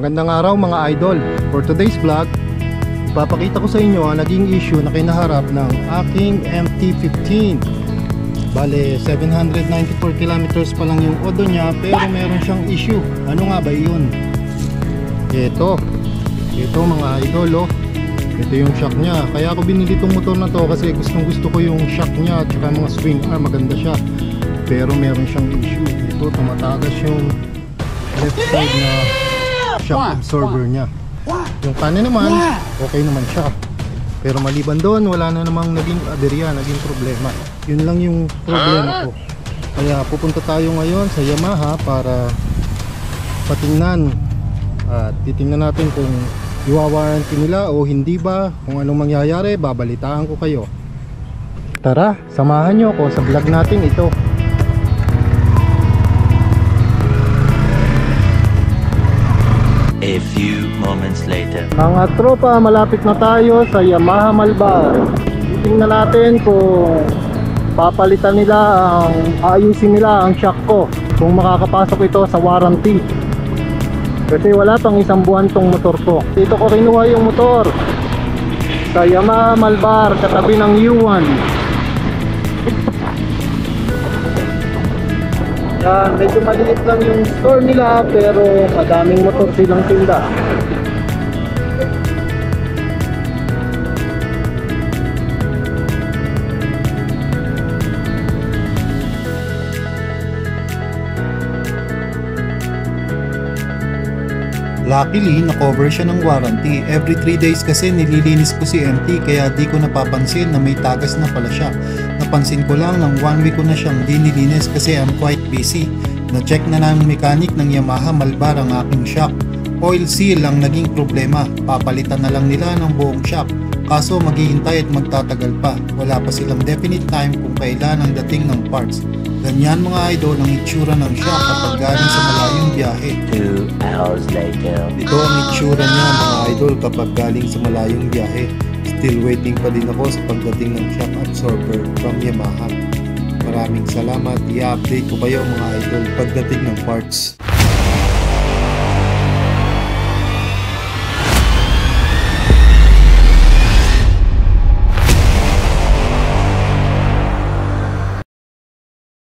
Magandang araw mga idol. For today's vlog, ipapakita ko sa inyo ang naging issue na kinaharap ng aking MT-15. Bale, 794 kilometers pa lang yung odo niya, pero meron siyang issue. Ano nga ba yun? Ito mga idol, oh. Ito yung shock niya. Kaya ako binili itong motor na to kasi gusto ko yung shock niya at saka mga swing arm, maganda siya. Pero meron siyang issue. Ito, tumatagas yung left side na shock absorber niya. Yung kanan naman, okay naman siya. Pero maliban doon, wala na namang naging aberya, naging problema. Yun lang yung problema ko. Kaya pupunta tayo ngayon sa Yamaha para patingnan at titingnan natin kung iwa-warranty nila o hindi ba. Kung anong mangyayari, babalitaan ko kayo. Tara, samahan nyo ako sa vlog natin ito. A few moments later. Mga tropa, malapit na tayo sa Yamaha Malbar. Titingnan natin kung papalitan nila ayusin nila ang shock ko, kung makakapasok ito sa warranty. Kasi wala pang isang buwan tong motor ko. Dito ko kinuha yung motor sa Yamaha Malbar, katabi ng U1. Yan, medyo maliit lang yung store nila pero madaming motor silang tinda. Luckily, na-cover siya ng warranty. Every 3 days kasi nililinis ko si MT kaya di ko napapansin na may tagas na pala siya. Napansin ko lang ng 1 week ko na siyang di nilinis kasi I'm quite busy. Na-check na ng mechanic ng Yamaha Malbar ang aking shock. Oil seal ang naging problema. Papalitan na lang nila ng buong shock. Kaso maghihintay at magtatagal pa. Wala pa silang definite time kung kailan ang dating ng parts. Ganyan mga idol ang itsura ng shock kapag galing sa malayong biyahe. 2 hours later. Ito ang itsura niya mga idol kapag galing sa malayong biyahe. Still waiting pa din ako sa pagdating ng shock absorber from Yamaha. Maraming salamat. I-update ko kayo mga idol pagdating ng parts.